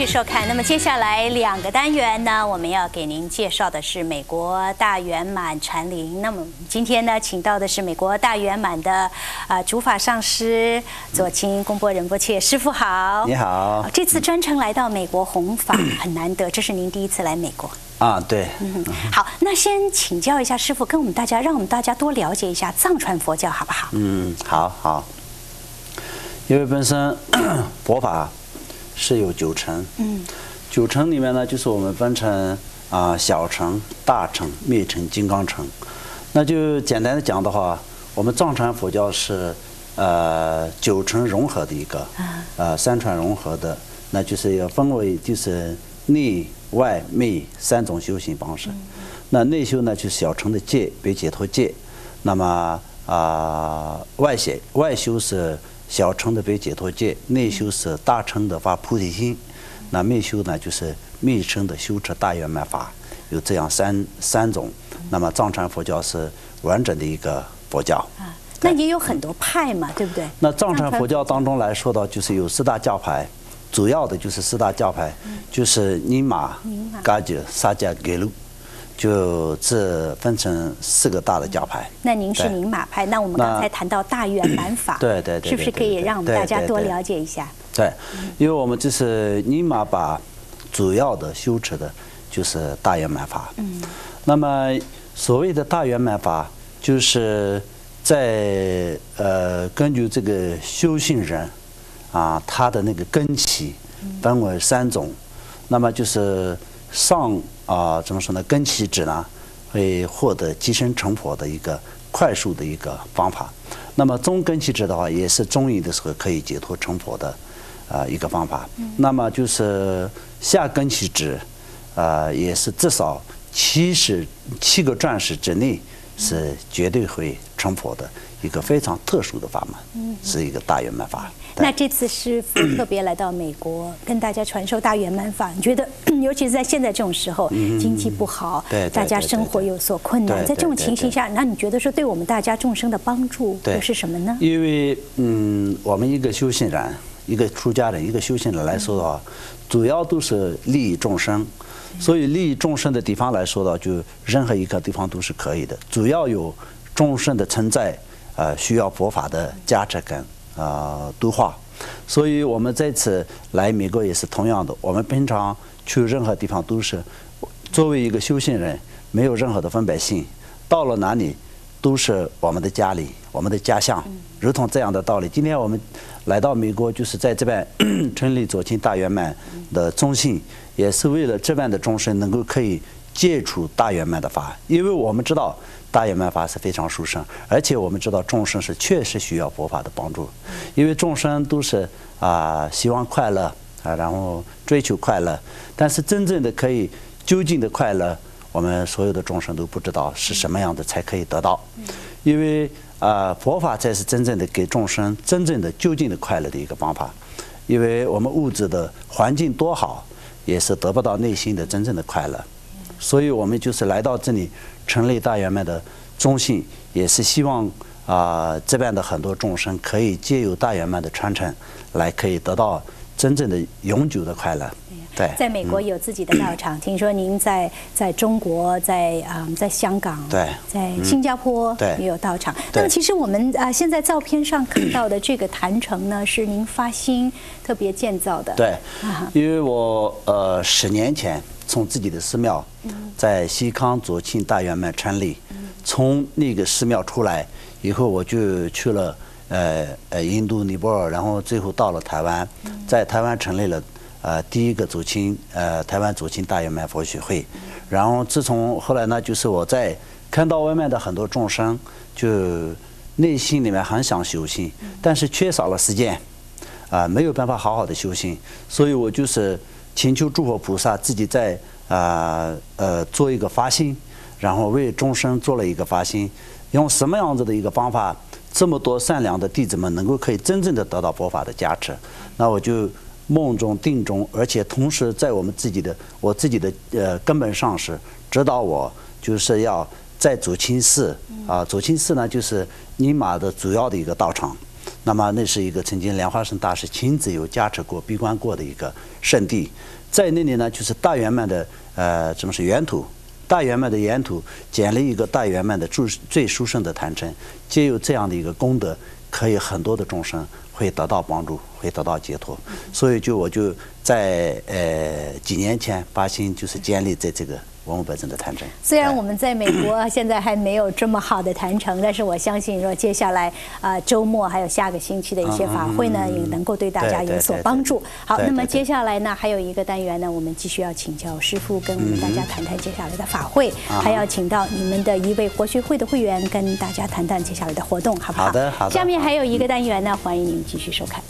续收看。那么接下来2个单元呢，我们要给您介绍的是美国大圆满禅林。那么今天呢，请到的是美国大圆满的主法上师佐钦公波仁波切师父好。你好。这次专程来到美国弘法很难得，这是您第一次来美国。对。好，那先请教一下师父，让我们大家多了解一下藏传佛教好不好？好。因为本身佛法是有9乘，9乘里面呢，就是我们分成小乘、大乘、密乘、金刚乘。那就简单的讲的话，我们藏传佛教是9乘融合的一个3传融合的，那就是要分为就是内外密3种修行方式。那内修呢，就是小乘的戒为解脱戒，那么外修是小乘的为解脱戒，内修是大乘的发菩提心，那密修呢就是密乘的修持大圆满法，有这样三种。那么藏传佛教是完整的一个佛教那也有很多派嘛，对不对？那藏传佛教当中来说到，就是有4大教派，主要的就是4大教派，就是宁玛、噶举、萨迦、给鲁。就这分成4个大的教派。那您是宁玛派，那我们刚才谈到大圆满法，对，是不是可以让我们大家多了解一下？对，因为我们就是宁玛把主要的修持的就是大圆满法。那么所谓的大圆满法，就是在根据这个修行人他的那个根器分为3种，那么就是上怎么说呢？根器指呢，会获得即身成佛的一个快速的一个方法。那么中根器指的话，也是中阴的时候可以解脱成佛的一个方法。那么就是下根器指，也是至少7个转世之内是绝对会成佛的一个非常特殊的法门，是一个大圆满法。那这次师父特别来到美国，跟大家传授大圆满法，你觉得，尤其是在现在这种时候，经济不好，大家生活有所困难，在这种情形下，那你觉得说对我们大家众生的帮助又是什么呢？因为我们一个修行人，一个出家人，一个修行人来说的话，主要都是利益众生，所以利益众生的地方来说的话，就任何一个地方都是可以的，主要有众生的存在，需要佛法的加持跟度化，所以我们这次来美国也是同样的。我们平常去任何地方都是作为一个修行人，没有任何的分别心，到了哪里都是我们的家里，我们的家乡，如同这样的道理。今天我们来到美国，就是在这边成立佐钦大圆满的中心，也是为了这边的众生能够可以接触大圆满的法，因为我们知道大圆满法是非常殊胜，而且我们知道众生是确实需要佛法的帮助，因为众生都是希望快乐然后追求快乐，但是真正的可以究竟的快乐，我们所有的众生都不知道是什么样的才可以得到，因为佛法才是真正的给众生真正的究竟的快乐的一个方法，因为我们物质的环境多好，也是得不到内心的真正的快乐。所以我们就是来到这里成立大圆满的中心，也是希望这边的很多众生可以借由大圆满的传承，来可以得到真正的永久的快乐。对，在美国有自己的道场，听说您在中国，在香港，对，在新加坡也有道场。那么其实我们现在照片上看到的这个坛城呢，是您发心特别建造的。对，因为我10年前从自己的寺庙在西康佐钦大圆满成立，从那个寺庙出来以后，我就去了印度、尼泊尔，然后最后到了台湾，在台湾成立了第一个台湾佐钦大圆满佛学会。然后自从后来呢，就是我在看到外面的很多众生，就内心里面很想修行，但是缺少了时间没有办法好好的修行，所以我就是请求诸佛菩萨自己在做一个发心，然后为众生做了一个发心，用什么样子的一个方法，这么多善良的弟子们能够可以真正的得到佛法的加持，那我就梦中定中，而且同时在我自己的根本上师指导我，就是要在佐钦寺佐钦寺呢就是尼玛的主要的一个道场，那么那是一个曾经莲花生大师亲自有加持过、闭关过的一个圣地。在那里呢，就是大圆满的怎么是源土。大圆满的源土建了一个大圆满的最殊胜的坛城，皆有这样的一个功德，可以很多的众生会得到帮助，会得到解脱。所以我就在几年前发心，就是建立在这个文物本身的坛城。虽然我们在美国现在还没有这么好的坛城，但是我相信说接下来周末还有下个星期的一些法会呢，也能够对大家有所帮助。好，那么接下来呢，还有一个单元呢，我们继续要请教师父跟我们大家谈谈接下来的法会，还要请到你们的一位活学会的会员跟大家谈谈接下来的活动，好不好？好的，好的。下面还有一个单元呢，欢迎您继续收看。